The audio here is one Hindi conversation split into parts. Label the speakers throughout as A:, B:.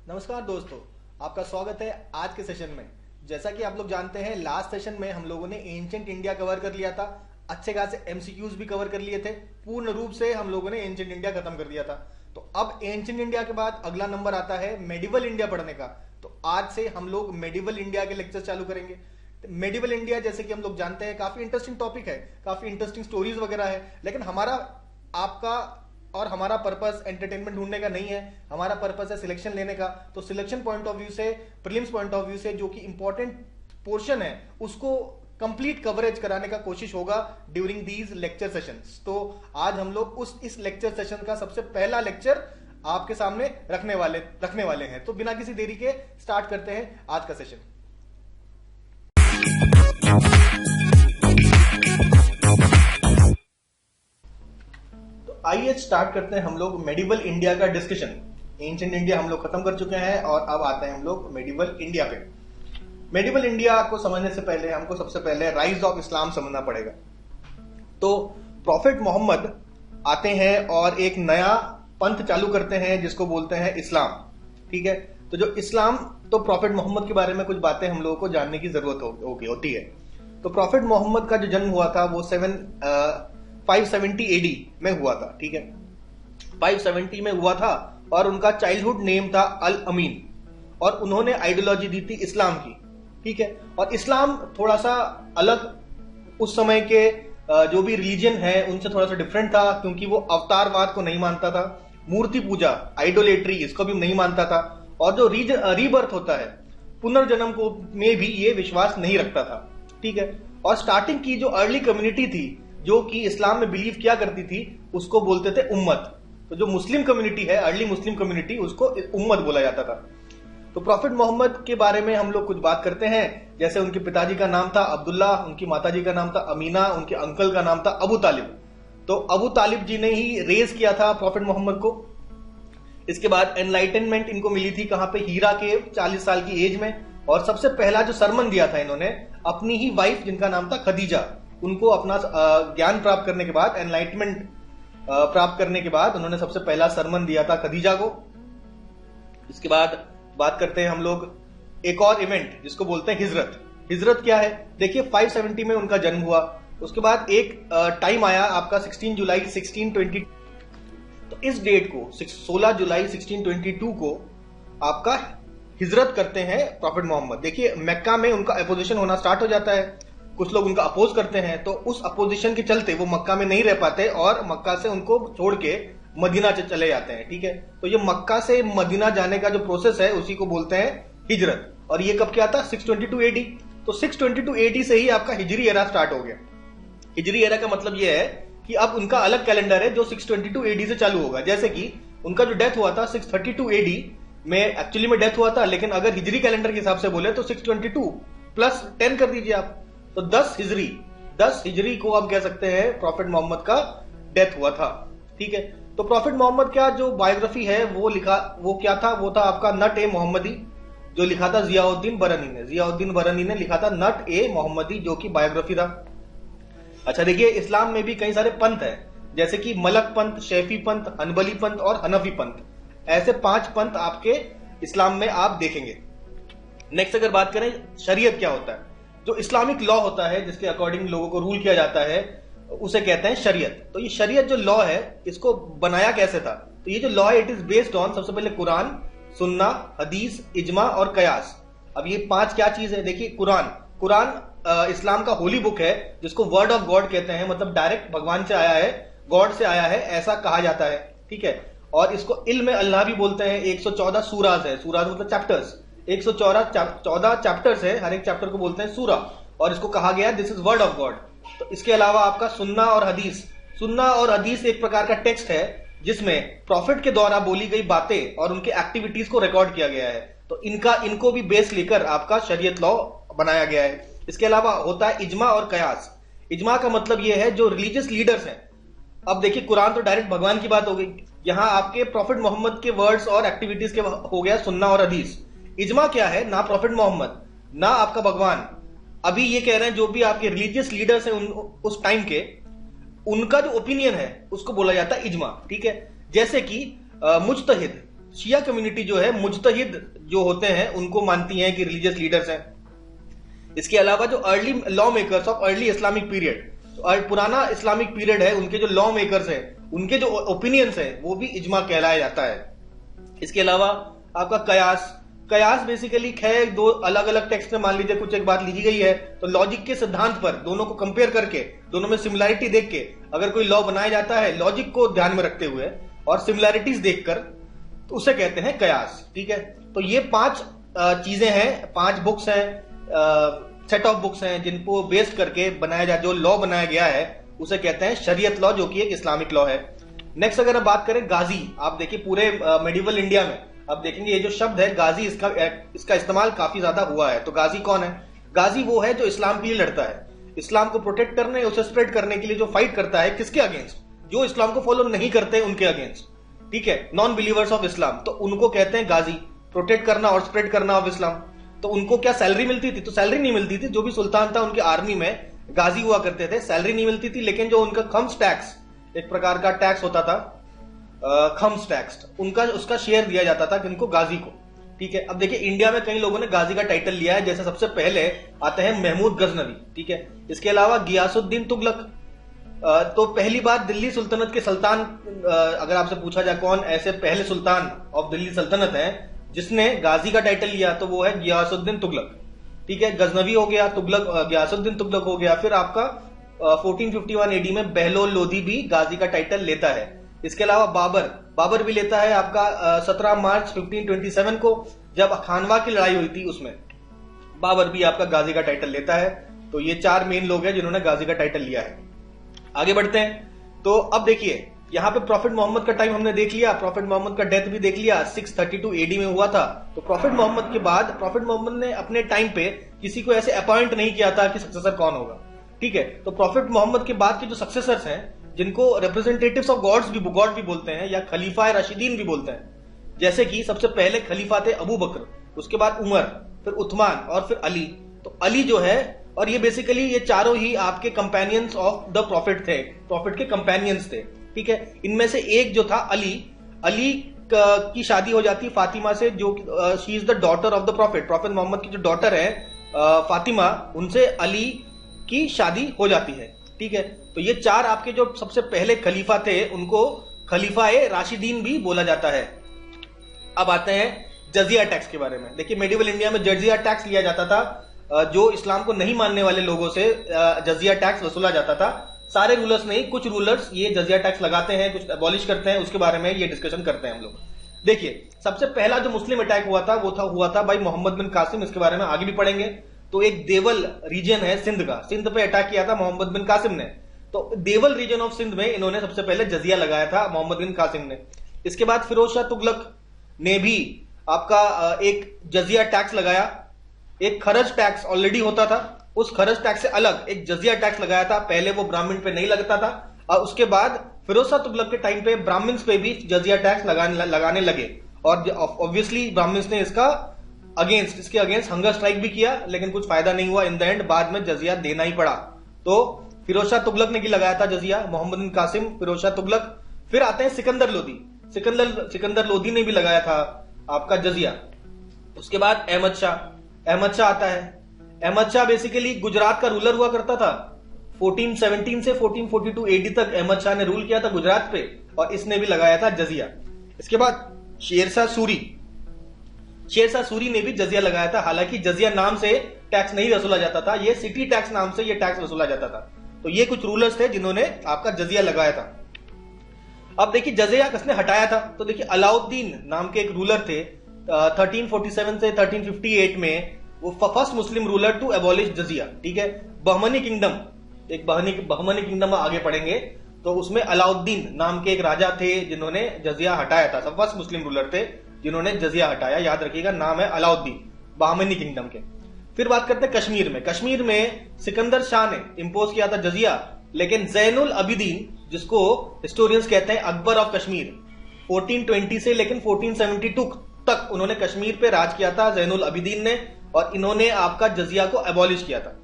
A: नमस्कार दोस्तों, आपका स्वागत है आज के सेशन में। जैसा कि आप लोग जानते हैं, लास्ट सेशन में हम लोगों ने एंशिएंट इंडिया कवर कर लिया था। अच्छे खासे एमसीक्यूज भी कवर कर लिए थे। पूर्ण रूप से हम लोगों ने एंशिएंट इंडिया खत्म कर दिया था। तो अब एंशिएंट इंडिया के बाद अगला नंबर आता है मेडिवल इंडिया पढ़ने का। तो आज से हम लोग मेडिवल इंडिया के लेक्चर चालू करेंगे। मेडिवल इंडिया, जैसे कि हम लोग जानते हैं, काफी इंटरेस्टिंग टॉपिक है, काफी इंटरेस्टिंग स्टोरीज वगैरह है। लेकिन हमारा, आपका और हमारा पर्पस एंटरटेनमेंट ढूंढने का नहीं है, हमारा पर्पस है सिलेक्शन लेने का। तो सिलेक्शन पॉइंट ऑफ व्यू से, प्रीलिम्स पॉइंट ऑफ व्यू से जो कि इंपॉर्टेंट पोर्शन है उसको कंप्लीट कवरेज कराने का कोशिश होगा ड्यूरिंग दीज लेक्चर सेशंस। तो आज हम लोग इस लेक्चर सेशन का सबसे पहला लेक्चर आपके सामने रखने वाले हैं। तो बिना किसी देरी के स्टार्ट करते हैं आज का सेशन। आइए स्टार्ट करते हैं हम लोग मेडिवल इंडिया का डिस्कशन। एंशिएंट इंडिया हम लोग खत्म कर चुके हैं और अब आते हैं हम लोग मेडिवल इंडिया पे। मेडिवल इंडिया को समझने से पहले हमको सबसे पहले राइज ऑफ इस्लाम समझना पड़ेगा। तो प्रॉफिट मोहम्मद आते हैं और एक नया पंथ चालू करते हैं जिसको बोलते हैं इस्लाम। ठीक है, तो जो इस्लाम, तो प्रॉफिट मोहम्मद के बारे में कुछ बातें हम लोगों को जानने की जरूरत होती है। तो प्रॉफिट मोहम्मद का जो जन्म हुआ था वो 570 एडी में हुआ था। ठीक है, 570 में हुआ था और उनका चाइल्डहुड नेम था अल अमीन और उन्होंने आइडियोलॉजी दी थी इस्लाम की। ठीक है, और इस्लाम थोड़ा सा अलग, उस समय के जो भी रिलीजन है उनसे थोड़ा सा डिफरेंट था, क्योंकि वो अवतारवाद को नहीं मानता था, मूर्ति पूजा, आइडोलेट्री, इसको भी नहीं मानता था, और जो रीबर्थ होता है, पुनर्जन्म को में भी ये विश्वास नहीं रखता था। ठीक है, और स्टार्टिंग की जो अर्ली कम्युनिटी थी जो कि इस्लाम में बिलीव किया करती थी उसको बोलते थे उम्मत। तो जो मुस्लिम कम्युनिटी है, अर्ली मुस्लिम कम्युनिटी, उसको उम्मत बोला जाता था। तो प्रॉफिट मोहम्मद के बारे में हम लोग कुछ बात करते हैं। जैसे उनके पिताजी का नाम था अब्दुल्ला, उनकी माताजी का नाम था अमीना, उनके अंकल का नाम था अबू तालिब। तो अबू तालिब जी ने ही रेज किया था प्रॉफिट मोहम्मद को। इसके बाद एनलाइटनमेंट इनको मिली थी कहां पे, हीरा के 40 साल की एज में। और सबसे पहला जो सरमन दिया था इन्होंने अपनी ही वाइफ, जिनका नाम था खदीजा, उनको अपना ज्ञान प्राप्त करने के बाद, एनलाइटमेंट प्राप्त करने के बाद उन्होंने सबसे पहला सरमन दिया था खदीजा को। इसके बाद बात करते हैं हम लोग एक और इवेंट जिसको बोलते हैं हिजरत। हिजरत क्या है? देखिए, 570 में उनका जन्म हुआ। उसके बाद एक टाइम आया आपका 16 जुलाई 1622। तो इस डेट को 16 जुलाई 1622 को आपका हिजरत करते हैं प्रॉफिट मोहम्मद। देखिए, मक्का में उनका अपोजिशन होना स्टार्ट हो जाता है, कुछ लोग उनका अपोज करते हैं। तो उस अपोजिशन के चलते वो मक्का में नहीं रह पाते और मक्का से उनको छोड़ के मदीना चले जाते हैं। ठीक है, तो ये मक्का से मदीना जाने का जो प्रोसेस है उसी को बोलते हैं हिजरत। और ये कब क्या था? 622 एडी। तो 622 एडी से ही आपका हिजरी एरा स्टार्ट हो गया। हिजरी एरा का मतलब ये है कि अब उनका अलग कैलेंडर है जो 622 एडी से चालू होगा। जैसे कि उनका जो डेथ हुआ था 632 एडी में एक्चुअली में डेथ हुआ था, लेकिन अगर हिजरी कैलेंडर के हिसाब से बोले तो 622 प्लस 10 कर दीजिए आप, तो 10 हिजरी को आप कह सकते हैं प्रॉफिट मोहम्मद का डेथ हुआ था। ठीक है, तो प्रॉफिट मोहम्मद का जो बायोग्राफी है वो क्या था? वो था आपका नट ए मोहम्मदी, जो लिखा था जियाउद्दीन बरनी ने लिखा था नट ए मोहम्मदी, जो कि बायोग्राफी था। अच्छा, देखिए, इस्लाम में भी कई सारे पंथ है, जैसे कि मलक पंथ, शैफी पंथ, हनबली पंथ और हनफी पंथ। ऐसे 5 पंथ आपके इस्लाम में आप देखेंगे। नेक्स्ट अगर बात करें शरीयत क्या होता है, जो इस्लामिक लॉ होता है जिसके अकॉर्डिंग लोगों को रूल किया जाता है उसे कहते हैं शरीयत। तो ये शरीयत जो लॉ है इसको बनाया कैसे था? तो ये जो लॉ है इट इज बेस्ड ऑन सबसे पहले कुरान, सुन्ना, हदीस, इजमा और कयास। अब ये 5 क्या चीज है? देखिए, कुरान इस्लाम का होली बुक है जिसको वर्ड ऑफ गॉड कहते हैं, मतलब डायरेक्ट भगवान से आया है, गॉड से आया है, ऐसा कहा जाता है। ठीक है, और इसको इल्म अल्लाह भी बोलते हैं। 114 सूराज है, सूराज मतलब चैप्टर्स, 114 चैप्टर्स है, हर एक चैप्टर को बोलते हैं सूरा, और इसको कहा गया this is word of God. तो इसके अलावा आपका सुन्ना और हदीस एक प्रकार का टेक्स्ट है जिसमें प्रॉफिट के द्वारा बोली गई बातें और उनके एक्टिविटीज को रिकॉर्ड किया गया है। तो इनको भी बेस लेकर आपका शरीयत लॉ बनाया गया है। इसके अलावा होता है इजमा और कयास। इजमा का मतलब यह है जो रिलीजियस लीडर्स हैं। अब देखिए, कुरान तो डायरेक्ट भगवान की बात हो गई, यहां आपके प्रॉफिट मोहम्मद के वर्ड्स और एक्टिविटीज के हो गया सुन्ना और हदीस। इजमा क्या है? ना प्रॉफिट मोहम्मद ना आपका भगवान, अभी ये कह रहे हैं जो भी आपके रिलीजियस लीडर्स हैं उस टाइम के, उनका जो ओपिनियन है उसको बोला जाता है इजमा। ठीक है, जैसे कि मुजतहिद, शिया कम्युनिटी जो है मुजतहिद जो होते हैं उनको मानती हैं कि रिलीजियस लीडर्स हैं। इसके अलावा जो early law makers of early Islamic period, पुराना इस्लामिक पीरियड है, उनके जो लॉ मेकर्स हैं, उनके जो ओपिनियंस हैं, वो भी इजमा कहलाया जाता है। इसके अलावा आपका कयास, कयास बेसिकली खैर दो अलग अलग टेक्स्ट में मान लीजिए कुछ एक बात लीजी गई है, तो लॉजिक के सिद्धांत पर दोनों को कंपेयर करके, दोनों में सिमिलैरिटी देख के अगर कोई लॉ बनाया जाता है लॉजिक को ध्यान में रखते हुए और सिमिलैरिटीज देखकर, तो उसे कहते हैं कयास। ठीक है, तो ये 5 चीजें हैं, 5 बुक्स हैं, सेट ऑफ बुक्स हैं जिनको बेस्ड करके बनाया जा जो लॉ बनाया गया है उसे कहते हैं शरीयत लॉ, जो कि एक इस्लामिक लॉ है। नेक्स्ट अगर हम बात करें गाजी, आप देखिए पूरे मेडिवल इंडिया में अब देखेंगे ये जो शब्द है गाजी, इसका इस्तेमाल काफी ज्यादा हुआ है। तो गाजी कौन है? गाजी वो है जो इस्लाम के लिए लड़ता है, इस्लाम को प्रोटेक्ट करने, उसे स्प्रेड करने के लिए जो फाइट करता है। किसके अगेंस्ट? जो इस्लाम को फॉलो नहीं करते उनके अगेंस्ट। ठीक है, नॉन बिलीवर्स ऑफ इस्लाम, तो उनको कहते हैं गाजी। प्रोटेक्ट करना और स्प्रेड करना ऑफ इस्लाम। तो उनको क्या सैलरी मिलती थी? तो सैलरी नहीं मिलती थी। जो भी सुल्तान था उनके आर्मी में गाजी हुआ करते थे, सैलरी नहीं मिलती थी, लेकिन जो उनका खम्स टैक्स, एक प्रकार का टैक्स होता था, खम्स टैक्स, उनका उसका शेयर दिया जाता था किनको? गाजी को। ठीक है, अब देखिए इंडिया में कई लोगों ने गाजी का टाइटल लिया है, जैसे सबसे पहले आते हैं महमूद गजनवी। ठीक है, इसके अलावा गियासुद्दीन तुगलक। तो पहली बार दिल्ली सुल्तनत के सुल्तान, अगर आपसे पूछा जाए कौन ऐसे पहले सुल्तान ऑफ दिल्ली सल्तनत है जिसने गाजी का टाइटल लिया, तो वो है गियासुद्दीन तुगलक। ठीक है, गजनवी हो गया, तुगलक, गियासुद्दीन तुगलक हो गया। फिर आपका 1451 एडी में बहलोल लोधी भी गाजी का टाइटल लेता है। इसके अलावा बाबर भी लेता है आपका 17 मार्च 1527 को, जब खानवा की लड़ाई हुई थी उसमें बाबर भी आपका गाजी का टाइटल लेता है। तो ये 4 मेन लोग हैं जिन्होंने गाजी का टाइटल लिया है। आगे बढ़ते हैं, तो अब देखिए यहां पे प्रॉफिट मोहम्मद का टाइम हमने देख लिया, प्रॉफिट मोहम्मद का डेथ भी देख लिया, 632 एडी में हुआ था। तो प्रॉफिट मोहम्मद के बाद प्रॉफिट मोहम्मद ने अपने टाइम पे किसी को ऐसे अपॉइंट नहीं किया था कि सक्सेसर कौन होगा। ठीक है, तो प्रॉफिट मोहम्मद के बाद के जो सक्सेसर्स हैं, जिनको रिप्रेजेंटेटिव्स ऑफ गॉड भी बोलते हैं या खलीफा राशिदीन भी बोलते हैं, जैसे कि सबसे पहले खलीफा थे अबू बकर, उसके बाद उमर, फिर उस्मान और फिर अली। तो अली जो है, और ये बेसिकली ये चारों ही आपके कंपेनियंस ऑफ द प्रॉफिट थे, प्रॉफिट के कंपेनियंस थे। ठीक है, इनमें से एक जो था अली की शादी हो जाती है फातिमा से, जो she is the daughter of the prophet. Prophet Muhammad की जो डॉटर है फातिमा, उनसे अली की शादी हो जाती है। ठीक है, तो ये 4 आपके जो सबसे पहले खलीफा थे उनको खलीफाए राशिदीन भी बोला जाता है। अब आते हैं जजिया टैक्स के बारे में। देखिए मेडिवल इंडिया में जजिया टैक्स लिया जाता था, जो इस्लाम को नहीं मानने वाले लोगों से जजिया टैक्स वसूला जाता था। सारे रूलर्स नहीं, कुछ रूलर्स ये जजिया टैक्स लगाते हैं, कुछ एबॉलिश करते हैं, उसके बारे में ये डिस्कशन करते हैं हम लोग। देखिए सबसे पहला जो मुस्लिम अटैक हुआ था वो हुआ था भाई मोहम्मद बिन कासिम, इसके बारे में आगे भी पढ़ेंगे। तो एक देवल रीजन है सिंध का, सिंध पे अटैक किया था मोहम्मद बिन कासिम ने। तो देवल रीजन ऑफ सिंध में इन्होंने सबसे पहले जजिया लगाया था मोहम्मद बिन कासिम ने। इसके बाद फिरोज शाह तुगलक ने भी आपका एक जजिया टैक्स लगाया। एक खरज टैक्स ऑलरेडी होता था, उस खरज टैक्स से अलग एक जजिया टैक्स लगाया था। पहले वो ब्राह्मण पे नहीं लगता था, और उसके बाद फिरोज शाह तुगलक के टाइम पे ब्राह्मण्स पे भी जजिया टैक्स लगाने लगे। और ऑब्वियसली ब्राह्मण्स ने इसके अगेंस्ट हंगर स्ट्राइक भी किया, लेकिन कुछ फायदा नहीं हुआ। इन द एंड बाद में जजिया देना ही पड़ा। तो फिरोज शाह तुगलक ने लगाया था जजिया, मोहम्मद बिन कासिम, फिरोज शाह तुगलक। फिर आते हैं सिकंदर लोधी। सिकंदर लोधी ने भी लगाया था आपका जजिया। उसके बाद अहमद शाह आता है। अहमद शाह बेसिकली गुजरात का रूलर हुआ करता था। 1417 से 1442 एडी तक अहमद शाह ने रूल किया था गुजरात पे, और इसने भी लगाया था जजिया। इसके बाद शेरशाह सूरी ने भी जजिया लगाया था। हालांकि जजिया नाम से टैक्स नहीं वसूला जाता था, ये सिटी टैक्स नाम से ये टैक्स वसूला जाता था। तो ये कुछ रूलर्स थे जिन्होंने आपका जजिया लगाया था। अब देखिए जजिया किसने हटाया था, तो देखिए अलाउद्दीन नाम के एक रूलर थे 1347 से 1358 में, वो first Muslim ruler to abolish jizya. ठीक है, बहमनी किंगडम आगे पढ़ेंगे, तो उसमें अलाउद्दीन नाम के एक राजा थे जिन्होंने जजिया हटाया था। सब फर्स्ट मुस्लिम रूलर थे जिन्होंने जजिया हटाया, याद रखिएगा नाम है अलाउद्दीन, बहमनी किंगडम के। फिर बात करते हैं कश्मीर में सिकंदर शाह ने इंपोज किया था जजिया, लेकिन जैनुल अबिदीन, जिसको हिस्टोरियंस कहते हैं अकबर ऑफ कश्मीर, 1420 से लेकिन 1472 तक उन्होंने कश्मीर पे राज किया था जैनुल अबिदीन ने, और इन्होंने आपका जजिया को एबॉलिश किया था।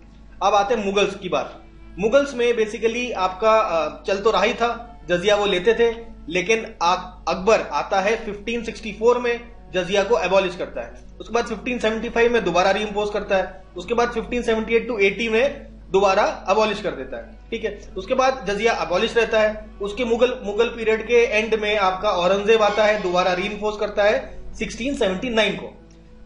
A: अब आते हैं मुगल्स की बात। मुगल्स में बेसिकली आपका चल तो रहा ही था, जजिया वो लेते थे, लेकिन अकबर आता है 1564 में, जजिया को एबॉलिश करता है। उसके बाद 1575 में दोबारा रीइंपोज करता है। उसके बाद 1578 टू 80 में दोबारा अबॉलिश कर देता है, ठीक है। उसके बाद जजिया अबॉलिश रहता है। उसके मुगल पीरियड के एंड में आपका औरंगजेब आता है, दोबारा रीइंफोर्स करता है 1679 को।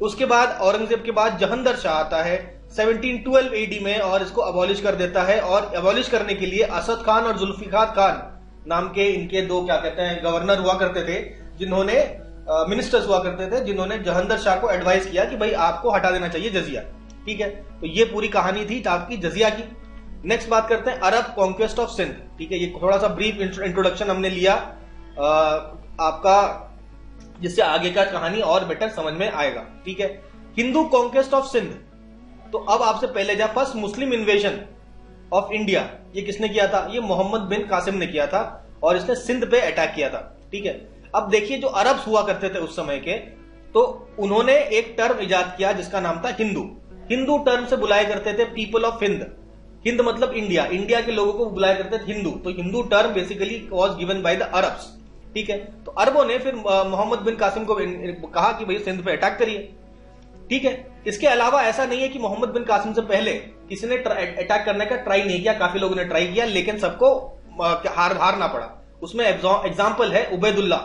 A: उसके बाद औरंगजेब के बाद जहंदर शाह आता है 1712 एडी में और इसको अबॉलिश कर देता है। और अबॉलिश करने के लिए असद खान और जुल्फिकार खान नाम के इनके दो क्या कहते हैं गवर्नर हुआ करते थे, जिन्होंने मिनिस्टर्स हुआ करते थे, जिन्होंने जहंदर शाह को एडवाइस किया कि भाई आपको हटा देना चाहिए जजिया, ठीक है। तो ये पूरी कहानी थी आपकी जजिया की। नेक्स्ट बात करते हैं अरब कॉन्क्वेस्ट ऑफ सिंध, ठीक है। ये थोड़ा सा ब्रीफ इंट्रोडक्शन हमने लिया आपका, जिससे आगे का कहानी और बेटर समझ में आएगा, ठीक है। हिंदू कॉन्क्वेस्ट ऑफ सिंध, तो अब आपसे पहले जा first Muslim invasion of India, ये किसने किया था? ये मोहम्मद बिन कासिम ने किया था और इसने सिंध पे अटैक किया था, ठीक है। अब देखिए जो अरब्स हुआ करते थे उस समय के, तो उन्होंने एक टर्म इजाद किया जिसका नाम था हिंदू। हिंदू टर्म से बुलाया करते थे पीपल ऑफ हिंद। हिंद मतलब इंडिया, इंडिया के लोगों को बुलाया करते थे हिंदू। तो Hindu term basically was given by the Arabs, ठीक है। तो अरबों ने फिर मोहम्मद बिन कासिम को कहा कि भाई सिंध पे अटैक करिए, ठीक है। इसके अलावा ऐसा नहीं है कि मोहम्मद बिन कासिम से पहले किसी ने अटैक करने का ट्राई नहीं किया, काफी लोगों ने ट्राई किया लेकिन सबको हारना पड़ा। उसमें एग्जाम्पल है उबैदुल्ला,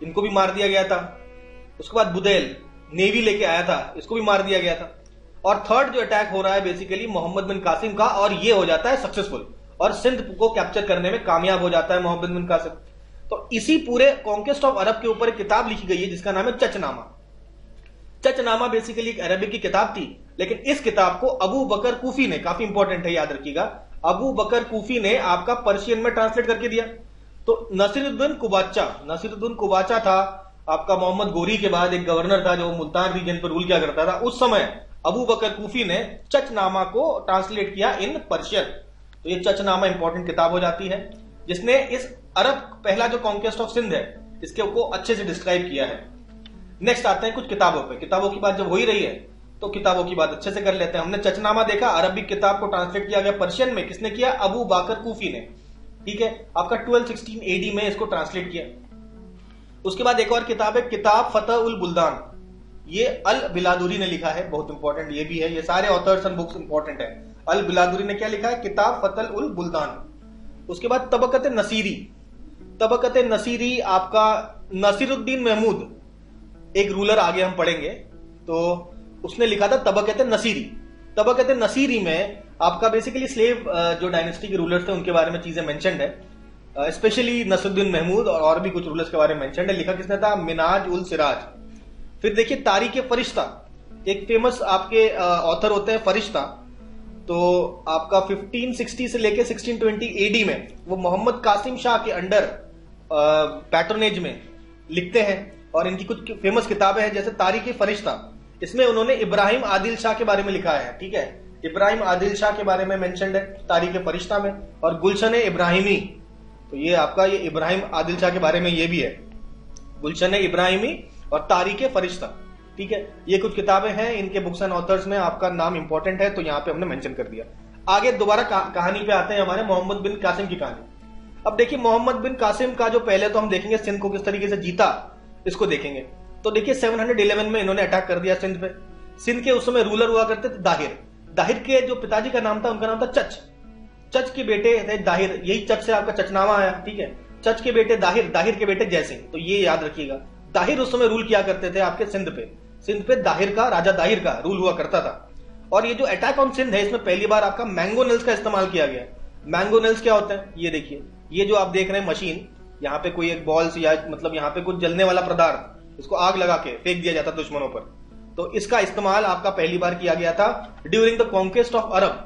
A: इनको भी मार दिया गया था। उसके बाद बुदैल नेवी लेके आया था, इसको भी मार दिया गया था। और थर्ड जो अटैक हो रहा है बेसिकली मोहम्मद बिन कासिम का, और ये हो जाता है सक्सेसफुल और सिंध को कैप्चर करने में कामयाब हो जाता है मोहम्मद बिन कासिम। तो इसी पूरे कॉन्क्वेस्ट ऑफ अरब के ऊपर एक किताब लिखी गई है जिसका नाम है चचनामा। चचनामा बेसिकली एक अरबिक की किताब थी, लेकिन इस किताब को अबू बकर कूफी ने, काफी इंपॉर्टेंट है याद रखिएगा, अबू बकर कूफी ने आपका पर्शियन में ट्रांसलेट करके दिया। तो नसीरुद्दीन कुबाचा था आपका मोहम्मद गोरी के बाद एक गवर्नर था जो मुल्तान रीजन पर रूल किया करता था। उस समय अबू बकर कूफी ने चचनामा को ट्रांसलेट किया इन पर्शियन। तो ये चचनामा इंपॉर्टेंट किताब हो जाती है जिसने इस अरब पहला जो कॉन्क्वेस्ट ऑफ सिंध है इसके को अच्छे से डिस्क्राइब किया है। नेक्स्ट आते हैं कुछ किताबों पे। किताबों की बात जब हो ही रही है तो किताबों की बात अच्छे से कर लेते हैं। हमने चचनामा देखा, अरबिक किताब को ट्रांसलेट किया गया पर्शियन में, किसने किया? अबू बकर कूफी ने, ठीक है। आपका 1216 एडी में इसको ट्रांसलेट किया। उसके बाद एक और किताब है किताब फतह उल बुल्दान, ये अल बिलादुरी ने लिखा है, बहुत इंपॉर्टेंट ये भी है। ये सारे ऑथर्स एंड बुक्स इंपॉर्टेंट है। अल बिलादुरी ने क्या लिखा है? किताब फतह उल बुल्दान। उसके बाद तबकत नसीरी आपका नसीरुद्दीन महमूद, एक रूलर आगे हम पढ़ेंगे, तो उसने लिखा था तबकत नसीरी। तबकत नसीरी में आपका बेसिकली स्लेव जो डायनेस्टी के रूलर्स थे उनके बारे में चीजें मेंशन्ड है, स्पेशली नसीरुद्दीन महमूद और भी कुछ रूलर्स के बारे में मेंशन्ड है। लिखा किसने था? मिनाज उल सिराज। फिर देखिए तारीख फरिश्ता, एक फेमस आपके ऑथर होते हैं फरिश्ता। तो आपका 1560 से लेके 1620 एडी में वो मोहम्मद कासिम शाह के अंडर पैट्रोनेज में लिखते हैं और इनकी कुछ फेमस किताबें हैं जैसे तारीख फरिश्ता। इसमें उन्होंने इब्राहिम आदिल शाह के बारे में लिखा है, ठीक है। इब्राहिम आदिल शाह के बारे में मेंशन्ड है तारीख फरिश्ता में। और गुलशन इब्राहिमी, तो ये आपका ये इब्राहिम आदिल शाह के बारे में ये भी है, गुलशन इब्राहिमी और तारीख फरिश्ता, ठीक है। ये कुछ किताबें हैं, इनके बुक्स एंड ऑथर्स में आपका नाम इंपॉर्टेंट है तो यहां पे हमने मेंशन कर दिया। आगे दोबारा कहानी पे आते हैं, हमारे मोहम्मद बिन कासिम की कहानी। अब देखिए मोहम्मद बिन कासिम का जो पहले तो हम देखेंगे सिंध को किस तरीके से जीता, इसको देखेंगे। तो देखिए 711 में इन्होंने अटैक कर दिया सिंध पे। सिंध के उस समय रूलर हुआ करते थे दाहिर। दाहिर के जो पिताजी का नाम था उनका नाम था चच। चच के बेटे थे दाहिर, यही चच से आपका चचनामा आया, ठीक है। चच के बेटे दाहिर, दाहिर के बेटे जयसिंह, तो ये याद रखिएगा। दाहिर उस समय रूल किया करते थे आपके सिंध पे। सिंध पे दाहिर का, राजा दाहिर का रूल हुआ करता था। और ये जो अटैक ऑन सिंध है इसमें पहली बार आपका मैंगोनेल्स का इस्तेमाल किया गया। मैंगोनेल्स क्या होते हैं? ये देखिए, ये जो आप देख रहे हैं मशीन, यहाँ पे कोई एक बॉल्स या मतलब यहाँ पे कुछ जलने वाला पदार्थ, इसको आग लगा के फेंक दिया जाता दुश्मनों पर। तो इसका इस्तेमाल आपका पहली बार किया गया था during the conquest of Arab.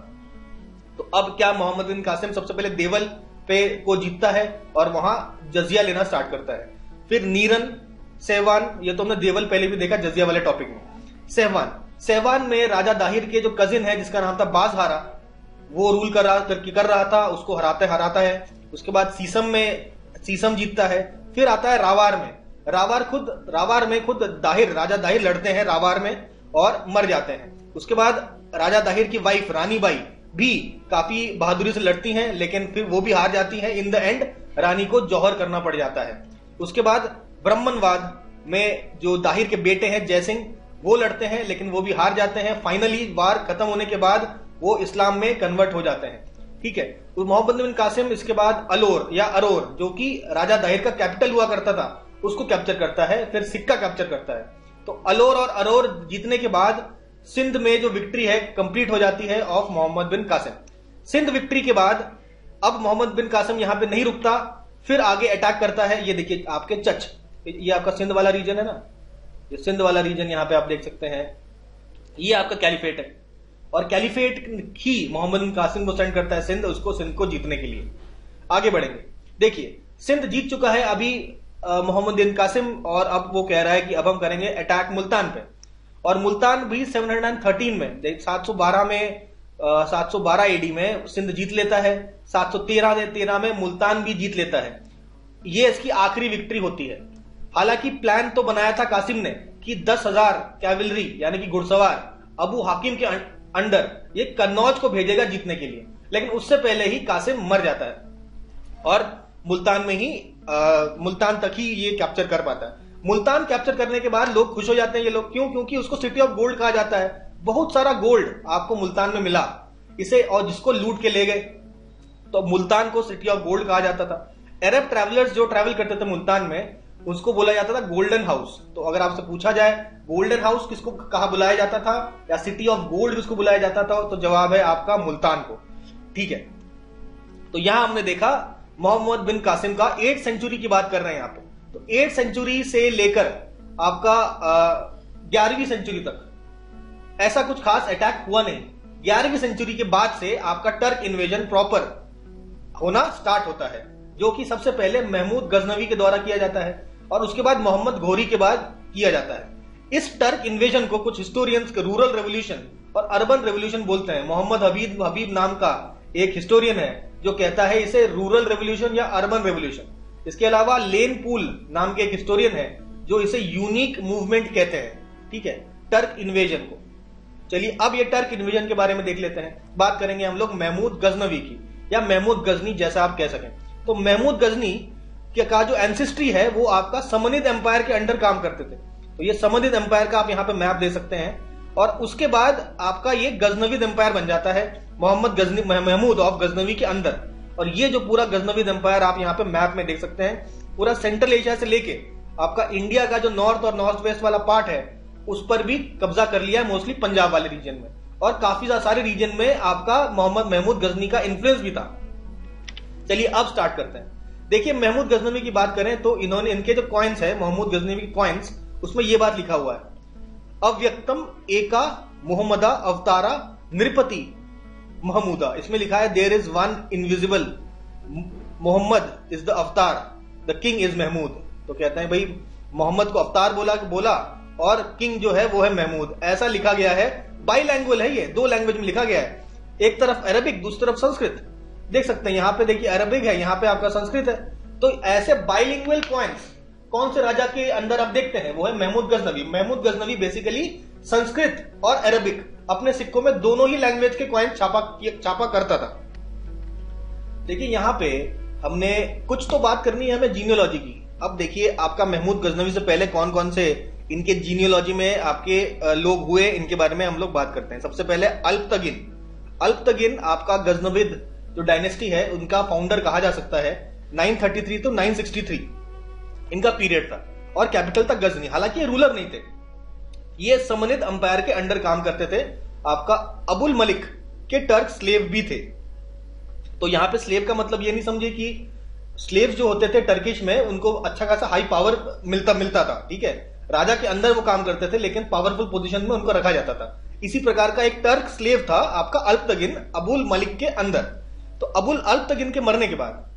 A: तो अब क्या मोहम्मद बिन कासिम सबसे पहले देवल पे को जीतता है और वहां जजिया लेना स्टार्ट करता है। फिर नीरन, सहवान, ये तो हमने देवल पहले भी देखा जजिया वाले टॉपिक में। सहवान में राजा दाहिर के जो कजिन है जिसका नाम था बाजहारा, वो रूल कर रहा था, उसको हराता है। उसके बाद सीसम जीतता है। फिर आता है रावार में। रावार में खुद राजा दाहिर लड़ते हैं रावार में और मर जाते हैं। उसके बाद राजा दाहिर की वाइफ रानी बाई भी काफी बहादुरी से लड़ती हैं, लेकिन फिर वो भी हार जाती हैं। इन द एंड रानी को जौहर करना पड़ जाता है। उसके बाद ब्राह्मणवाद में जो दाहिर के बेटे हैं जय सिंह, वो लड़ते हैं लेकिन वो भी हार जाते हैं। फाइनली वार खत्म होने के बाद वो इस्लाम में कन्वर्ट हो जाते हैं। ठीक है, तो मोहम्मद बिन कासिम इसके बाद अलोर या अरोर, जो कि राजा दाहिर का कैपिटल हुआ करता था, उसको कैप्चर करता है, फिर सिक्का कैप्चर करता है। तो अलोर और अरोर जीतने के बाद सिंध में जो विक्ट्री है कंप्लीट हो जाती है of Muhammad bin Qasim. Sindh victory के बाद अब मोहम्मद बिन कासिम यहां पे नहीं रुकता, फिर आगे अटैक करता है। ये देखिए आपके चच, ये आपका सिंध वाला रीजन है ना, ये सिंध वाला रीजन यहां पे आप देख सकते हैं, ये आपका कैलिफेट है। और कैलिफेट ही मोहम्मद बिन कासिम को सेंड करता है सिंध को जीतने के लिए। आगे बढ़ेंगे, देखिए सिंध जीत चुका है अभी मोहम्मद बिन कासिम, और अब वो कह रहा है कि अब हम करेंगे अटैक मुल्तान पे। और मुल्तान भी 713 में 712 एडी में सिंध जीत लेता है। 713 में मुल्तान भी जीत लेता है। ये इसकी आखिरी विक्ट्री होती है। हालांकि प्लान तो बनाया था कासिम ने कि 10,000 कैवलरी यानी कि घुड़सवार अबू हाकिम के अंडर ये कन्नौज को भेजेगा जीतने के लिए, लेकिन उससे पहले ही कासिम मर जाता है और मुल्तान तक ही ये कैप्चर कर पाता है। मुल्तान कैप्चर करने के बाद लोग खुश हो जाते हैं। ये लोग क्यों? क्योंकि उसको सिटी ऑफ गोल्ड कहा जाता है। बहुत सारा गोल्ड आपको मुल्तान में मिला इसे, और जिसको लूट के ले गए, तो मुल्तान को सिटी ऑफ गोल्ड कहा जाता था। अरब ट्रैवलर्स जो ट्रैवल करते थे मुल्तान में, उसको बोला जाता था गोल्डन हाउस। तो अगर आपसे पूछा जाए गोल्डन हाउस किसको कहा बुलाया जाता था या सिटी ऑफ गोल्ड किसको बुलाया जाता था, तो जवाब है आपका मुल्तान को। ठीक है, तो यहां हमने देखा मोहम्मद बिन कासिम का 8th सेंचुरी की बात कर रहे हैं यहां पे। तो 8th सेंचुरी से लेकर आपका 11वीं सेंचुरी तक ऐसा कुछ खास अटैक हुआ नहीं। 11वीं सेंचुरी के बाद से आपका टर्क इन्वेजन प्रॉपर होना स्टार्ट होता है, जो कि सबसे पहले महमूद गजनवी के द्वारा किया जाता है और उसके बाद मोहम्मद घोरी के बाद किया जाता है। इस टर्क इन्वेजन को कुछ हिस्टोरियंस रूरल रेवोल्यूशन और अर्बन रेवोल्यूशन बोलते हैं। मोहम्मद हबीब नाम का एक हिस्टोरियन है जो कहता है इसे रूरल रेवोल्यूशन या अर्बन रेवोल्यूशन। इसके अलावा लेन पूल नाम के एक हिस्टोरियन है जो इसे यूनिक मूवमेंट कहते हैं। ठीक है, टर्क इन्वेजन को। चलिए अब ये टर्क इन्वेजन के बारे में देख लेते हैं। बात करेंगे हम लोग महमूद गजनवी की, या महमूद गजनी जैसा आप कह सकें। तो महमूद गजनी का जो एंसेस्ट्री है वो आपका समनिद एम्पायर के अंडर काम करते थे। तो ये समनिद एम्पायर का आप यहाँ पे मैप दे सकते हैं, और उसके बाद आपका ये गजनवीद एम्पायर बन जाता है महमूद ऑफ गजनवी के अंदर। और ये जो पूरा गजनवीद एम्पायर आप यहाँ पे मैप में देख सकते हैं, पूरा सेंट्रल एशिया से लेके आपका इंडिया का जो नॉर्थ और नॉर्थ वेस्ट वाला पार्ट है उस पर भी कब्जा कर लिया है, मोस्टली पंजाब वाले रीजन में, और काफी सारे रीजन में आपका मोहम्मद महमूद गजनी का इन्फ्लुएंस भी था। चलिए अब स्टार्ट करते हैं। देखिए महमूद गजनवी की बात करें तो इन्होंने, इनके जो कॉइन्स है महमूद गजनवी के कॉइन्स, उसमें यह बात लिखा हुआ है, अव्यक्तम एका मुहम्मदा अवतारा नृपति महमूदा। इसमें लिखा है there is one invisible Muhammad is the avatar, the king is Mahmud. तो कहते हैं भाई मोहम्मद को अवतार बोला और किंग जो है वो है महमूद। ऐसा लिखा गया है, बाईलैंग्वेज है ये, 2 लैंग्वेज में लिखा गया है, एक तरफ अरबिक दूसरी तरफ संस्कृत। देख सकते हैं यहाँ पे, देखिए अरबिक है, यहाँ पे आपका संस्कृत है। तो ऐसे बाइलिंगुअल कॉइन्स कौन से राजा के अंदर आप देखते हैं, वो है महमूद गजनवी। महमूद गजनवी बेसिकली संस्कृत और अरबिक अपने सिक्कों में दोनों ही लैंग्वेज के कॉइन छापा करता था। देखिए यहाँ पे हमने कुछ तो बात करनी है हमें जीनियोलॉजी की। अब देखिए आपका महमूद गजनवी से पहले कौन कौन से इनके जीनियोलॉजी में आपके लोग हुए, इनके बारे में हम लोग बात करते हैं। सबसे पहले अल्पतगिन आपका गजनविद जो डायनेस्टी है उनका फाउंडर कहा जा सकता है। 933 to 963 इनका पीरियड था और कैपिटल था गजनी। हालांकि ये रूलर नहीं थे, ये समनिद अंपायर के अंडर काम करते थे। आपका अबुल मलिक के टर्क स्लेव भी थे। तो यहां पे स्लेव का मतलब ये नहीं समझे कि स्लेव जो होते थे टर्किश में उनको अच्छा खासा हाई पावर मिलता था। ठीक है, राजा के अंदर वो काम करते थे लेकिन पावरफुल पोजीशन में उनको रखा जाता था। इसी प्रकार का एक टर्क स्लेव था आपका अल्पतगिन अबुल मलिक के अंदर। तो अल्पतगिन के मरने के बाद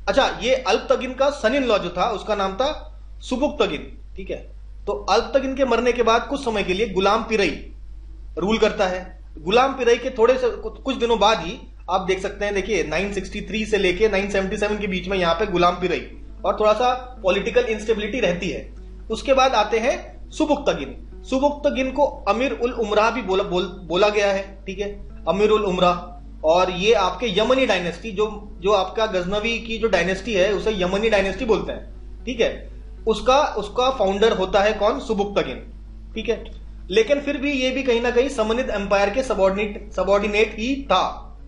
A: अच्छा, ये अल्पतगिन का सन इन लॉ जो था उसका नाम था सुबुक्तगिन। ठीक है, तो अल्पतगिन के मरने के बाद कुछ समय के लिए गुलाम पिरई रूल करता है। गुलाम पिरई के थोड़े से कुछ दिनों बाद ही आप देख सकते हैं, देखिए 963 से लेके 977 के बीच में यहाँ पे गुलाम पिरई, और थोड़ा सा पॉलिटिकल इंस्टेबिलिटी रहती है। उसके बाद आते हैं सुबुक्तगिन को अमीर उल उमरा भी बोला गया है। ठीक है, अमीर उल उमरा और ये आपके यमनी डायनेस्टी, जो जो आपका गजनवी की जो डायनेस्टी है उसे यमनी डायनेस्टी बोलते हैं, ठीक है, उसका फाउंडर होता है कौन? सुबुक्तगिन, ठीक है। लेकिन फिर भी ये भी कहीं ना कहीं समनिद एम्पायर के सबॉर्डिनेट ही था,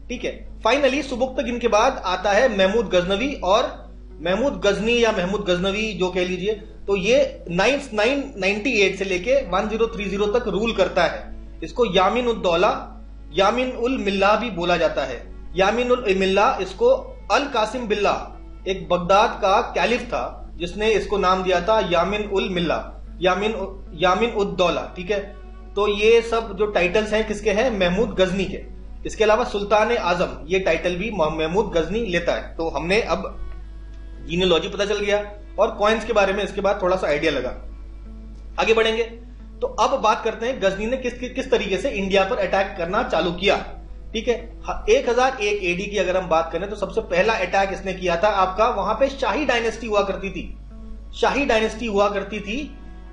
A: ठीक है। फाइनली सुबुक्तगिन के बाद आता है महमूद गजनवी, और महमूद गजनी या महमूद गजनवी जो कह लीजिए, तो ये 998 से लेके 1030 तक रूल करता है। इसको यामिन उद दौला, यामिन उल मिल्ला भी बोला जाता है। यामिन उल मिल्ला, इसको अल कासिम बिल्ला, एक बगदाद का कैलिफ था जिसने इसको नाम दिया था यामिन उल मिल्ला, यामिन उद दौला, ठीक है। तो ये सब जो टाइटल्स हैं किसके हैं? महमूद गजनी के। इसके अलावा सुल्तान आजम, ये टाइटल भी महमूद गजनी लेता है। तो हमने अब जीनियोलॉजी पता चल गया और कॉइन्स के बारे में इसके बाद थोड़ा सा आइडिया लगा। आगे बढ़ेंगे तो अब बात करते हैं गजनी ने किस तरीके से इंडिया पर अटैक करना चालू किया, ठीक है। 1001 एडी की अगर हम बात करें तो सबसे पहला अटैक इसने किया था आपका, वहां पे शाही डायनेस्टी हुआ करती थी, शाही डायनेस्टी हुआ करती थी,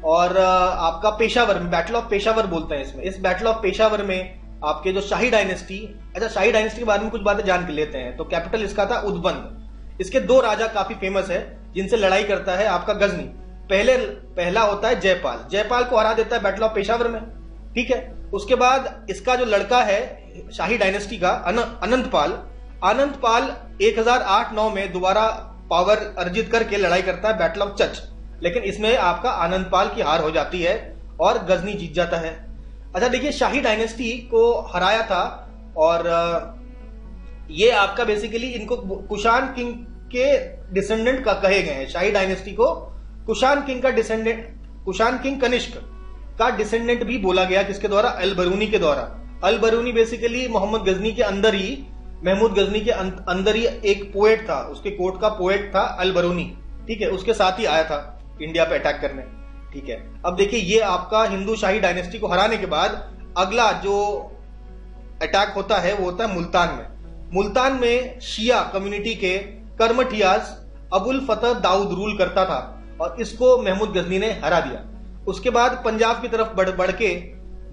A: और आपका पेशावर में, बैटल ऑफ पेशावर बोलते हैं इसमें, इस बैटल ऑफ पेशावर में आपके जो शाही डायनेस्टी, अच्छा शाही डायनेस्टी के बारे में कुछ बातें जान के लेते हैं। तो कैपिटल इसका था उद्बंद। इसके दो राजा काफी फेमस है जिनसे लड़ाई करता है आपका गजनी। पहला होता है जयपाल, जयपाल को हरा देता है बैटल ऑफ पेशावर में, ठीक है। उसके बाद इसका जो लड़का है शाही डायनेस्टी का अनंतपाल, अनंतपाल 1008-9 में दोबारा पावर अर्जित करके लड़ाई करता है बैटल ऑफ चच, लेकिन इसमें आपका आनंदपाल की हार हो जाती है और गजनी जीत जाता है। अच्छा देखिए, शाही डायनेस्टी को हराया था, और ये आपका बेसिकली इनको कुशान किंग के डिसेंडेंट का कहे गए हैं। शाही डायनेस्टी को कुशान किंग का डिसेंडेंट, कुशान किंग कनिष्क का डिसेंडेंट भी बोला गया, किसके द्वारा? अल बरूनी के द्वारा। अल बरूनी बेसिकली मोहम्मद गजनी के अंदर ही, महमूद गजनी के अंदर ही एक पोएट था, उसके कोर्ट का पोएट था अल बरूनी, ठीक है, उसके साथ ही आया था इंडिया पे अटैक करने, ठीक है। अब देखिए, ये आपका हिंदू शाही डायनेस्टी को हराने के बाद अगला जो अटैक होता है वो होता है मुल्तान में। मुल्तान में शिया कम्युनिटी के कर्मठियाज अबुल फतह दाऊद रूल करता था, और इसको महमूद गजनी ने हरा दिया। उसके बाद पंजाब की तरफ बढ़ के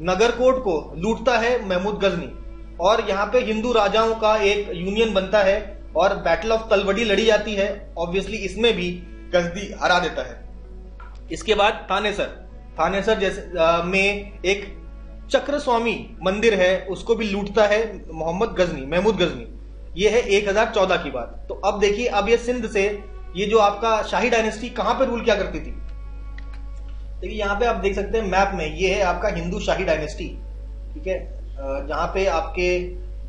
A: नगरकोट को लूटता है महमूद गजनी, और यहाँ पे हिंदू राजाओं का एक यूनियन बनता है और बैटल ऑफ तलवडी लड़ी जाती है। ऑब्वियसली इसमें भी गजनी हरा देता है। इसके बाद थानेसर जैसे में एक चक्र स्वामी मंदिर है, उसको भी लूटता है महमूद गजनी। ये है 1014 की बात। तो अब देखिए, अब ये सिंध से ये जो आपका शाही डायनेस्टी कहां पे रूल क्या करती थी, देखिए यहां पे आप देख सकते हैं मैप में, ये है आपका हिंदू शाही डायनेस्टी, ठीक है। जहां पे आपके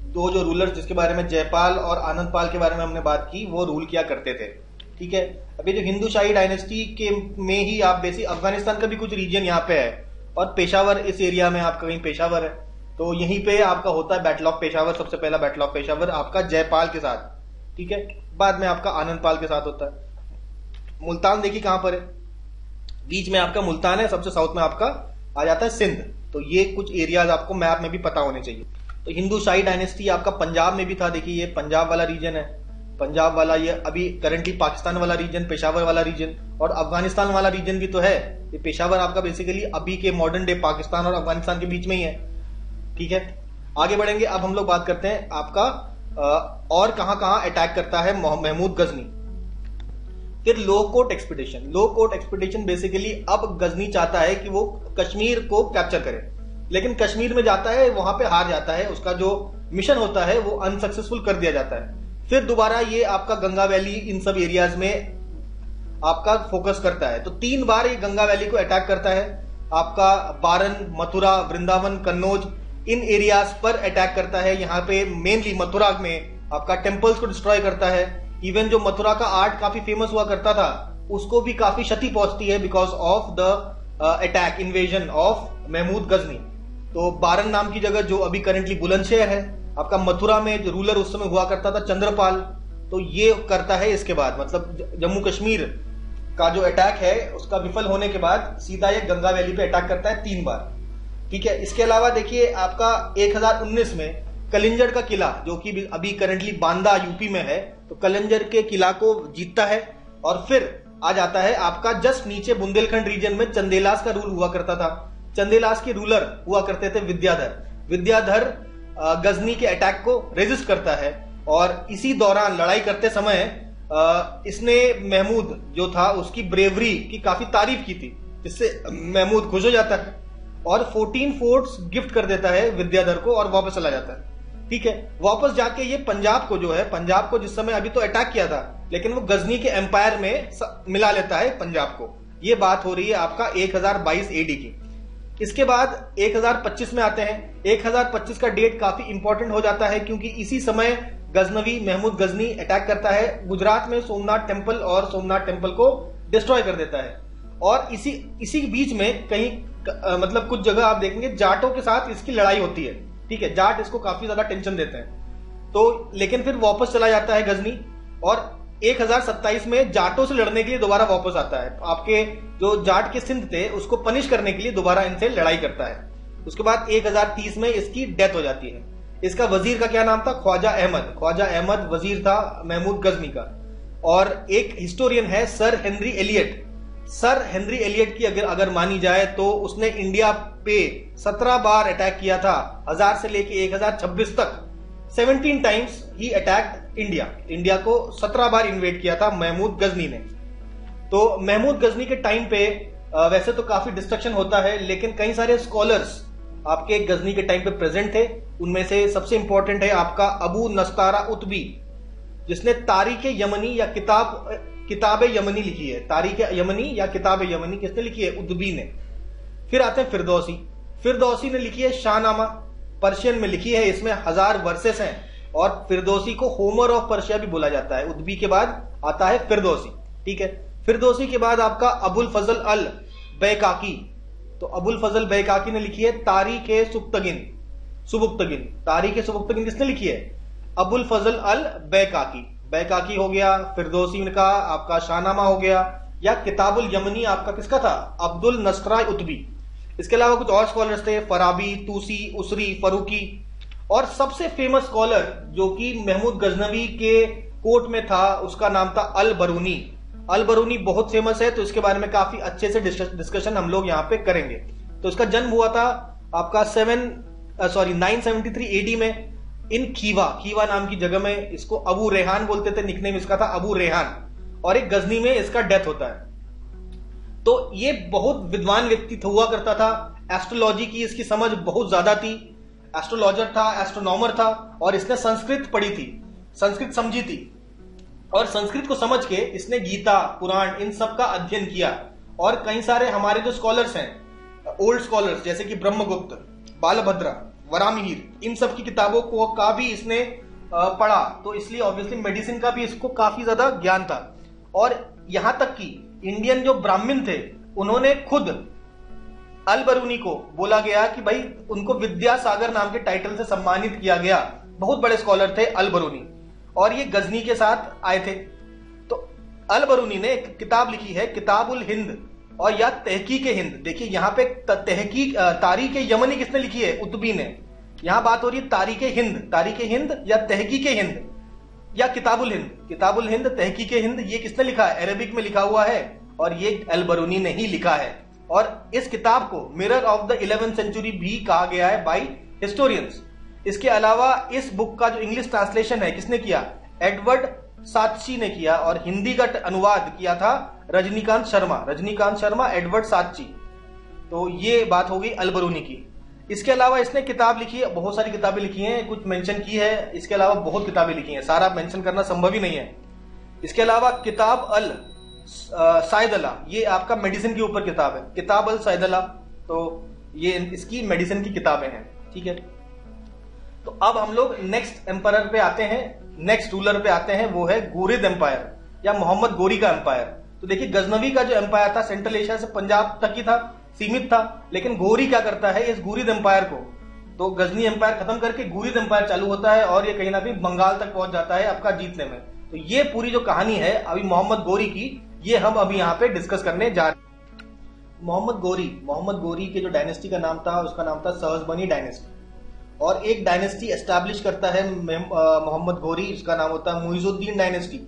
A: दो जो रूलर्स जिसके बारे में जयपाल और आनंदपाल के बारे में हमने बात की, वो रूल किया करते थे, ठीक है। अभी जो हिंदू शाही डायनेस्टी के में ही आप बेसिक अफगानिस्तान का भी कुछ रीजन यहाँ पे है, और पेशावर इस एरिया में आपका कहीं पेशावर है, तो यहीं पे आपका होता है बैटल ऑफ पेशावर। सबसे पहला बैटल ऑफ पेशावर आपका जयपाल के साथ, ठीक है, बाद में आपका आनंदपाल के साथ होता है। मुल्तान देखिए कहां पर है, बीच में आपका मुल्तान है, सबसे साउथ में आपका आ जाता है सिंध। तो ये कुछ एरियाज आपको मैप में भी पता होने चाहिए। तो हिंदू शाही डायनेस्टी आपका पंजाब में भी था, देखिए ये पंजाब वाला रीजन है, पंजाब वाला, ये अभी करंटली पाकिस्तान वाला रीजन, पेशावर वाला रीजन, और अफगानिस्तान वाला रीजन भी तो है। ये पेशावर आपका बेसिकली अभी के मॉडर्न डे पाकिस्तान और अफगानिस्तान के बीच में ही है, ठीक है। आगे बढ़ेंगे, अब हम लोग बात करते हैं आपका और कहां अटैक करता है महमूद गजनी। फिर लोकोट एक्सपीडिशन बेसिकली अब गजनी चाहता है कि वो कश्मीर को कैप्चर करे, लेकिन कश्मीर में जाता है, वहां पे हार जाता है, उसका जो मिशन होता है वो अनसक्सेसफुल कर दिया जाता है। फिर दोबारा ये आपका गंगा वैली, इन सब एरियाज में आपका फोकस करता है। तो 3 बार ये गंगा वैली को अटैक करता है, आपका बारन, मथुरा, वृंदावन, कन्नौज, इन एरियाज पर अटैक करता है। यहाँ पे मेनली मथुरा में आपका टेम्पल्स को डिस्ट्रॉय करता है। इवन जो मथुरा का आर्ट काफी फेमस हुआ करता था, उसको भी काफी क्षति पहुंचती है because of the attack, invasion of Mahmud Ghazni. तो बारन नाम की जगह जो अभी करेंटली बुलंदशहर है, आपका मथुरा में जो रूलर उस समय हुआ करता था चंद्रपाल, तो ये करता है। इसके बाद मतलब जम्मू कश्मीर का जो अटैक है उसका विफल होने के बाद सीधा ये गंगा वैली पे अटैक करता है 3 बार, ठीक है। इसके अलावा देखिए आपका 1019 में कलिंजर का किला, जो कि अभी करंटली बांदा यूपी में है, तो कलिंजर के किला को जीतता है। और फिर आ जाता है आपका जस्ट नीचे बुंदेलखंड रीजन में चंदेलास का रूल हुआ करता था। चंदेलास के रूलर हुआ करते थे विद्याधर गजनी के अटैक को रेजिस्ट करता है और इसी दौरान लड़ाई करते समय इसने महमूद जो था उसकी ब्रेवरी की काफी तारीफ की थी, जिससे महमूद खुश हो जाता है और 14 फोर्ट्स गिफ्ट कर देता है विद्याधर को और वापस चला जाता है। ठीक है, वापस जाके ये पंजाब को जो है, पंजाब को जिस समय अभी तो अटैक किया था लेकिन वो गजनी के एम्पायर में मिला लेता है पंजाब को। ये बात हो रही है आपका 1022 एडी की। इसके बाद 1025 में आते हैं। 1025 का डेट काफी इंपॉर्टेंट हो जाता है क्योंकि इसी समय गजनवी महमूद गजनी अटैक करता है गुजरात में सोमनाथ टेम्पल और सोमनाथ टेम्पल को डिस्ट्रॉय कर देता है। और इसी बीच में कहीं मतलब कुछ जगह आप देखेंगे जाटों के साथ इसकी लड़ाई होती है। ठीक है, जाट इसको काफी ज्यादा टेंशन देते हैं तो, लेकिन फिर वापस चला जाता है गजनी और 1027 में जाटों से लड़ने के लिए दोबारा वापस आता है। आपके जो जाट के सिंध थे उसको पनिश करने के लिए दोबारा इनसे लड़ाई करता है। उसके बाद 1030 में इसकी डेथ हो जाती है। इसका वजीर का क्या नाम था? ख्वाजा अहमद। ख्वाजा अहमद वजीर था महमूद गजनी का। और एक हिस्टोरियन है Sir Henry Elliot. Sir Henry Elliot की अगर मानी जाए तो उसने इंडिया पे 17 बार अटैक किया था, 1000 से लेके 1026 तक 17 टाइम्स ही अटैक्ड इंडिया को 17 बार इन्वेड किया था महमूद गजनी ने। तो महमूद गजनी के टाइम पे वैसे तो काफी डिस्ट्रक्शन होता है लेकिन कई सारे स्कॉलर्स आपके गजनी के टाइम पे प्रेजेंट थे। उनमें से सबसे इंपॉर्टेंट है आपका अबू नस्तारा उतबी, जिसने तारीख यमनी या किताब यमनी लिखी है। तारीख यमनी या किताब यमनी किसने लिखी है? उतबी ने। फिर आते हैं फिरदौसी। फिरदौसी ने लिखी है शाहनामा, पर्शियन में लिखी है, इसमें 1000 वर्सेस हैं और फिरदौसी को होमर ऑफ पर्शिया भी बोला जाता है। उतबी के बाद आता है फिरदौसी। ठीक है, फिरदौसी के बाद आपका अबुल फजल अल बैकाकी। तो अबुल फजल बैकाकी ने लिखी है तारीख सुबुक्तगिन। तारीख सुबुक्तगिन किसने लिखी है? अबुल फजल अल बैकाकी हो गया। फिरदौसी का आपका शाहनामा हो गया। या किताबुल यमनी आपका किसका था? अब्दुल नस्राय उतबी। इसके अलावा कुछ और स्कॉलर्स थे, फराबी, तूसी, उसरी, फरूकी। और सबसे फेमस स्कॉलर जो कि महमूद गजनवी के कोर्ट में था उसका नाम था अल बरूनी। अल बरूनी बहुत फेमस है तो इसके बारे में काफी अच्छे से डिस्कशन हम लोग यहाँ पे करेंगे। तो इसका जन्म हुआ था आपका 973 एडी में इन खीवा नाम की जगह में। इसको अबू रेहान बोलते थे, निकनेम इसका था अबू रेहान। और एक गजनी में इसका डेथ होता है। तो ये बहुत विद्वान व्यक्ति हुआ करता था। एस्ट्रोलॉजी की इसकी समझ बहुत ज्यादा थी। एस्ट्रोलॉजर था, एस्ट्रोनॉमर था और इसने संस्कृत पढ़ी थी, संस्कृत समझी थी और संस्कृत को समझ के इसने गीता, पुराण इन सब का अध्ययन किया। और कई सारे हमारे जो स्कॉलर्स हैं, ओल्ड स्कॉलर्स जैसे कि ब्रह्मगुप्त, बालभद्रा, वरामिहिर, इन सब की किताबों को का भी इसने पढ़ा। तो इसलिए ऑब्वियसली मेडिसिन का भी इसको काफी ज्यादा ज्ञान था। और यहां तक कि इंडियन जो ब्राह्मण थे उन्होंने खुद अल बरूनी को बोला गया कि भाई उनको विद्यासागर नाम के टाइटल से सम्मानित किया गया। बहुत बड़े स्कॉलर थे अल बरूनी और ये गजनी के साथ आए थे। तो अल बरूनी ने एक किताब लिखी है किताबुल हिंद और या तहकीक हिंद। देखिए यहाँ पे तारीख यमनी किसने लिखी है? उतबी ने। यहां बात हो रही है तारीख हिंद या तहकीक हिंद या किताबुल हिंद तहकीक हिंद। ये किसने लिखा है? अरेबिक में लिखा हुआ है और ये अल बरूनी ने ही लिखा है। और इस किताब को mirror of the 11th century भी कहा गया है बाय हिस्टोरियंस। इसके अलावा इस बुक का जो इंग्लिश ट्रांसलेशन है किसने किया? एडवर्ड साच्ची ने किया और हिंदी का अनुवाद किया था रजनीकांत शर्मा, एडवर्ड साच्ची। तो ये बात हो गई अल बरूनी की। इसके अलावा इसने किताब लिखी है, बहुत सारी किताबें लिखी हैं, कुछ मेंशन की है। इसके अलावा बहुत किताबें लिखी हैं, सारा मेंशन करना संभव ही नहीं है। इसके अलावा किताब अल साइदला, ये आपका मेडिसिन के ऊपर किताब है, किताब अल साइदला। तो ये इसकी मेडिसिन की किताबें हैं। ठीक है, तो अब हम लोग नेक्स्ट एम्पायर पे आते हैं, नेक्स्ट रूलर पे आते हैं, वो है घुरिद एम्पायर या मोहम्मद गोरी का एम्पायर। तो देखिए गजनवी का जो एम्पायर था सेंट्रल एशिया से पंजाब तक ही था, सीमित था। लेकिन गोरी क्या करता है इस घुरिद एम्पायर को, तो गजनी एम्पायर खत्म करके घुरिद एम्पायर चालू होता है और ये कहीं ना कहीं बंगाल तक पहुंच जाता है आपका जीतने में। तो ये पूरी जो कहानी है अभी मोहम्मद गोरी की, ये हम अभी यहाँ पे डिस्कस करने जा रहे हैं। मोहम्मद गोरी के जो डायनेस्टी का नाम था उसका नाम था सहसबनी डायनेस्टी। और एक डायनेस्टी एस्टैब्लिश करता है मोहम्मद गोरी, उसका नाम होता है मुइजुद्दीन डायनेस्टी।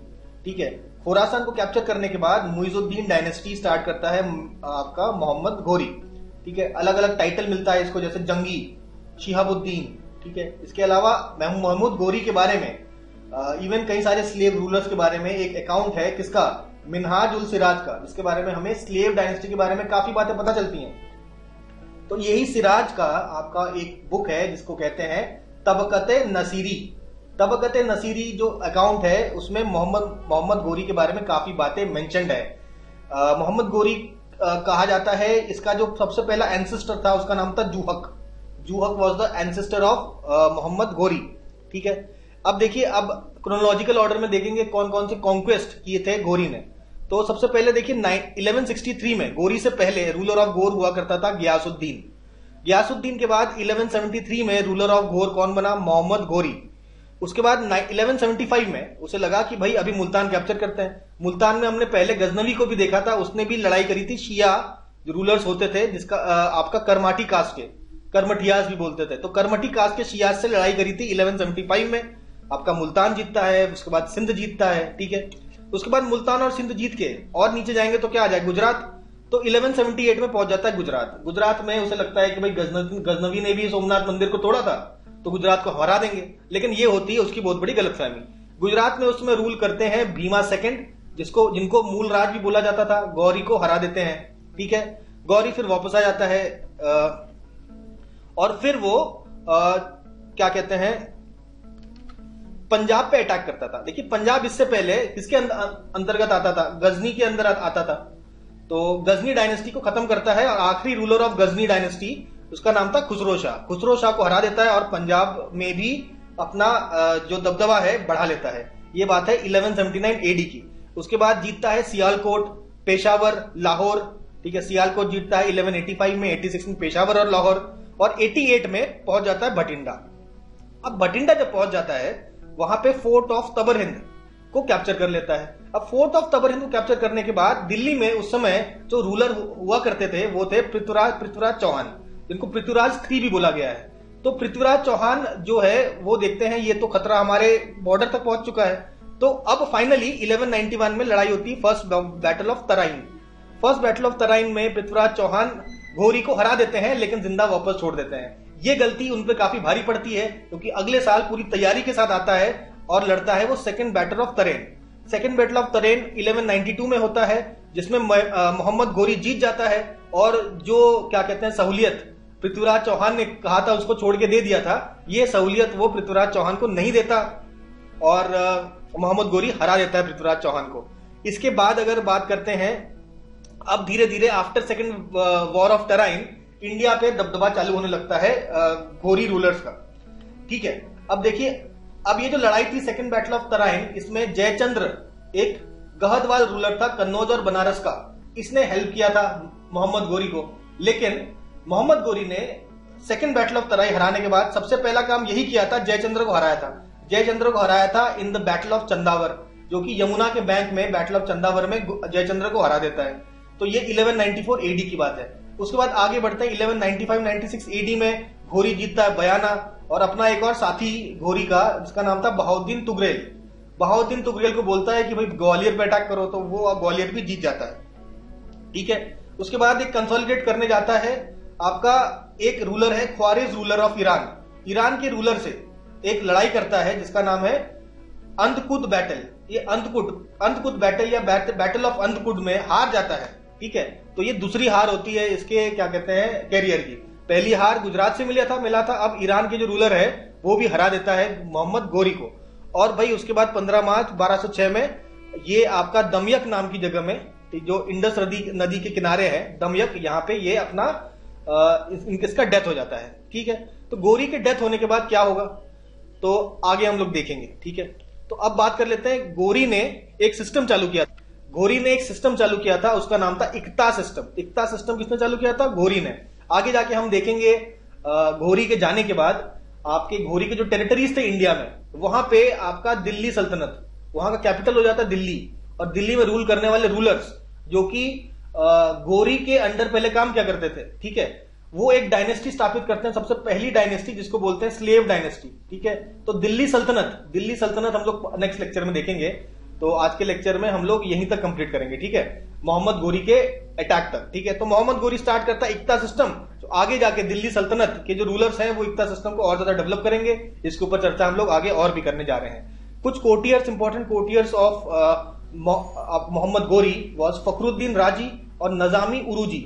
A: ठीक है, खुरासान को कैप्चर करने के बाद मुइजुद्दीन डायनेस्टी स्टार्ट करता है आपका मोहम्मद गोरी। ठीक है, अलग अलग टाइटल मिलता है इसको, जैसे जंगी, शिहाबुद्दीन, ठीक है। इसके अलावा महमूद गोरी के बारे में इवन कई सारे स्लेव रूलर्स के बारे में एक अकाउंट है किसका, मिनहाज उल सिराज का, जिसके बारे में हमें स्लेव डायनेस्टी के बारे में काफी बातें पता चलती हैं। तो यही सिराज का आपका एक बुक है जिसको कहते हैं तबकते नसीरी। तबकते नसीरी जो अकाउंट है उसमें मोहम्मद गोरी के बारे में काफी बातें मेंशन्ड है। मोहम्मद गोरी कहा जाता है, इसका जो सबसे पहला एंसेस्टर था उसका नाम था Zuhak. Zuhak was the ancestor of Mohammad Ghori, ठीक है। अब देखिए, अब क्रोनोलॉजिकल ऑर्डर में देखेंगे कौन कौन से कॉन्क्वेस्ट किए थे गोरी ने। तो सबसे पहले देखिए 1163 में गोरी से पहले रूलर ऑफ गोर हुआ करता था गयासुद्दीन। गयासुद्दीन के बाद 1173 में रूलर ऑफ गोर कौन बना, मोहम्मद गोरी। उसके बाद 1175 में उसे लगा कि भाई अभी मुल्तान कैप्चर करते हैं। मुल्तान में हमने पहले गजनवी को भी देखा था, उसने भी लड़ाई करी थी शिया जो रूलर्स होते थे, जिसका आपका करमाटी कास्ट के, करमटियास भी बोलते थे, तो करमटी कास्ट के शियास से लड़ाई करी थी 1175 में। आपका मुल्तान जीतता है, उसके बाद सिंध जीतता है, ठीक है। उसके बाद मुल्तान और सिंध जीत के और नीचे जाएंगे तो क्या आ जाए, गुजरात। तो 1178 में पहुंच जाता है गुजरात। गुजरात में उसे लगता है कि भाई गजनवी ने भी सोमनाथ मंदिर को तोड़ा था तो गुजरात को हरा देंगे, लेकिन ये होती है उसकी बहुत बड़ी गलतफहमी। गुजरात में उसमें रूल करते हैं भीमा सेकंड, जिनको मूल राज भी बोला जाता था। गौरी को हरा देते हैं, ठीक है। गौरी फिर वापस आ जाता है और फिर वो क्या कहते हैं, पंजाब पे अटैक करता था। देखिए पंजाब इससे पहले किसके अंतर्गत आता था, गजनी के अंदर आता था। तो गजनी डायनेस्टी को खत्म करता है और आखिरी रूलर ऑफ गजनी डायनेस्टी उसका नाम था खुसरो शाह। खुसरो शाह को हरा देता है और पंजाब में भी अपना जो दबदबा है बढ़ा लेता है। ये बात है 1179 एडी की। उसके बाद जीतता है सियालकोट, पेशावर, लाहौर, ठीक है। सियालकोट जीतता है 1185 में, 86 में पेशावर और लाहौर, और 88 में पहुंच जाता है भटिंडा। अब भटिंडा जब पहुंच जाता है वहां पे फोर्ट ऑफ तबर हिंद को कैप्चर कर लेता है। अब फोर्ट ऑफ तबर हिंद को कैप्चर करने के बाद दिल्ली में उस समय जो रूलर हुआ करते थे वो थे पृथ्वीराज चौहान, जिनको पृथ्वीराज 3 भी बोला गया है। तो पृथ्वीराज चौहान जो है वो देखते हैं ये तो खतरा हमारे बॉर्डर तक पहुंच चुका है। तो अब फाइनली 1191 में लड़ाई होती है, first battle of Tarain. First battle of Tarain में पृथ्वीराज चौहान घोरी को हरा देते हैं लेकिन जिंदा वापस छोड़ देते हैं। ये गलती उन पे काफी भारी पड़ती है क्योंकि अगले साल पूरी तैयारी के साथ आता है और लड़ता है वो सेकंड बैटल ऑफ तरेन। सेकंड बैटल ऑफ तरेन 1192 में होता है जिसमें मोहम्मद गोरी जीत जाता है और जो क्या कहते हैं सहूलियत पृथ्वीराज चौहान ने कहा था उसको छोड़ के दे दिया था, ये सहूलियत वो पृथ्वीराज चौहान को नहीं देता और मोहम्मद गोरी हरा देता है पृथ्वीराज चौहान को। इसके बाद अगर बात करते हैं, अब धीरे धीरे after second war of Tarain India पे दबदबा चालू होने लगता है गोरी रूलर्स का, ठीक है। अब देखिए, अब ये जो लड़ाई थी सेकंड बैटल ऑफ तराइन, इसमें जयचंद्र एक गहदवाल रूलर था कन्नौज और बनारस का, इसने हेल्प किया था मोहम्मद गोरी को। लेकिन मोहम्मद गोरी ने सेकंड बैटल ऑफ तराइन हराने के बाद सबसे पहला काम यही किया था, जयचंद्र को हराया था। जयचंद्र को हराया था in the battle of Chandawar, जो कि यमुना के बैंक में बैटल ऑफ चंदावर में जयचंद्र को हरा देता है। तो ये 1194 एडी की बात है। उसके बाद आगे बढ़ते हैं 1195-96 एडी में घोरी जीतता है बयाना और अपना एक और साथी घोरी का जिसका नाम था बहाउद्दीन तुगरेल। बहाउद्दीन तुगरेल को बोलता है कि भाई ग्वालियर पे अटैक करो, तो वो ग्वालियर भी जीत जाता है, ठीक है। उसके बाद एक कंसोलिडेट करने जाता है, आपका एक रूलर है ख्वारिज रूलर ऑफ ईरान। ईरान के रूलर से एक लड़ाई करता है जिसका नाम है अंधकुद बैटल। ये अंधकुद बैटल या बैटल ऑफ अंधकुद में हार जाता है, ठीक है। तो ये दूसरी हार होती है इसके क्या कहते हैं कैरियर की। पहली हार गुजरात से मिला था। अब ईरान के जो रूलर है वो भी हरा देता है मोहम्मद गोरी को। और भाई उसके बाद 15 मार्च 1206 में ये आपका दमयक नाम की जगह में, जो इंडस नदी के किनारे है दमयक, यहाँ पे ये अपना इसका डेथ हो जाता है, ठीक है। तो गोरी के डेथ होने के बाद क्या होगा तो आगे हम लोग देखेंगे, ठीक है। तो अब बात कर लेते हैं, गोरी ने एक सिस्टम चालू किया था, उसका नाम था इक्ता सिस्टम। इक्ता सिस्टम किसने चालू किया था, गोरी ने। आगे जाके हम देखेंगे घोरी के जाने के बाद आपके घोरी के जो टेरिटरीज थे इंडिया में, वहां पे आपका दिल्ली सल्तनत, वहां का कैपिटल हो जाता है दिल्ली, और दिल्ली में रूल करने वाले रूलर्स जो कि घोरी के अंडर पहले काम क्या करते थे, ठीक है, वो एक डायनेस्टी स्थापित करते हैं, सबसे पहली डायनेस्टी जिसको बोलते हैं स्लेव डायनेस्टी, ठीक है। तो दिल्ली सल्तनत हम लोग नेक्स्ट लेक्चर में देखेंगे। तो आज के लेक्चर में हम लोग यहीं तक कंप्लीट करेंगे, ठीक है, मोहम्मद गोरी के अटैक तक, ठीक है। तो मोहम्मद गोरी स्टार्ट करता है इक्ता सिस्टम, जो आगे जाके दिल्ली सल्तनत के जो रूलर्स हैं वो इक्ता सिस्टम को और ज्यादा डेवलप करेंगे। इसके ऊपर चर्चा हम लोग आगे और भी करने जा रहे हैं। कुछ courtiers, important courtiers of Mohammad Ghori was Fakhruddin राजी और नजामी उरूजी।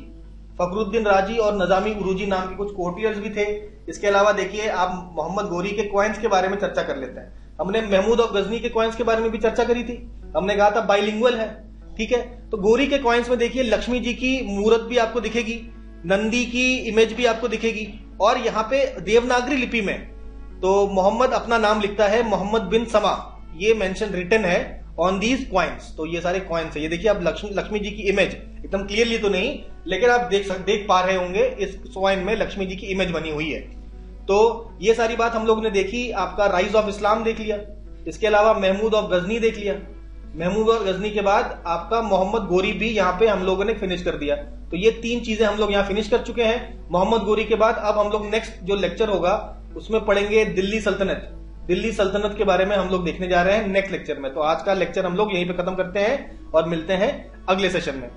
A: फखरुद्दीन राजी और नजामी उरूजी नाम के कुछ कोर्टियर्स भी थे। इसके अलावा देखिए आप मोहम्मद गोरी के कॉइन्स के बारे में चर्चा कर लेते हैं। हमने महमूद ऑफ गजनी के कॉइन्स के बारे में भी चर्चा करी थी। हमने कहा था बाइलिंगुअल है, ठीक है। तो गोरी के कॉइन्स में देखिए लक्ष्मी जी की मूर्त भी आपको दिखेगी, नंदी की इमेज भी आपको दिखेगी, और यहाँ पे देवनागरी लिपि में तो मोहम्मद अपना नाम लिखता है मोहम्मद बिन समा, ये मेंशन रिटन है ऑन दीज कॉइन्स। तो ये सारे कॉइन्स है, ये देखिए आप लक्ष्मी जी की इमेज एकदम क्लियरली तो नहीं, लेकिन आप देख पा रहे होंगे इस कॉइन में लक्ष्मी जी की इमेज बनी हुई है। तो ये सारी बात हम लोग ने देखी। आपका राइज ऑफ इस्लाम देख लिया, इसके अलावा महमूद ऑफ गजनी देख लिया। महमूद ऑफ गजनी के बाद आपका मोहम्मद गोरी भी यहाँ पे हम लोगों ने फिनिश कर दिया। तो ये 3 चीजें हम लोग यहाँ फिनिश कर चुके हैं मोहम्मद गोरी के बाद। अब हम लोग नेक्स्ट जो लेक्चर होगा उसमें पढ़ेंगे दिल्ली सल्तनत। दिल्ली सल्तनत के बारे में हम लोग देखने जा रहे हैं नेक्स्ट लेक्चर में। तो आज का लेक्चर हम लोग यहीं पे खत्म करते हैं और मिलते हैं अगले सेशन में।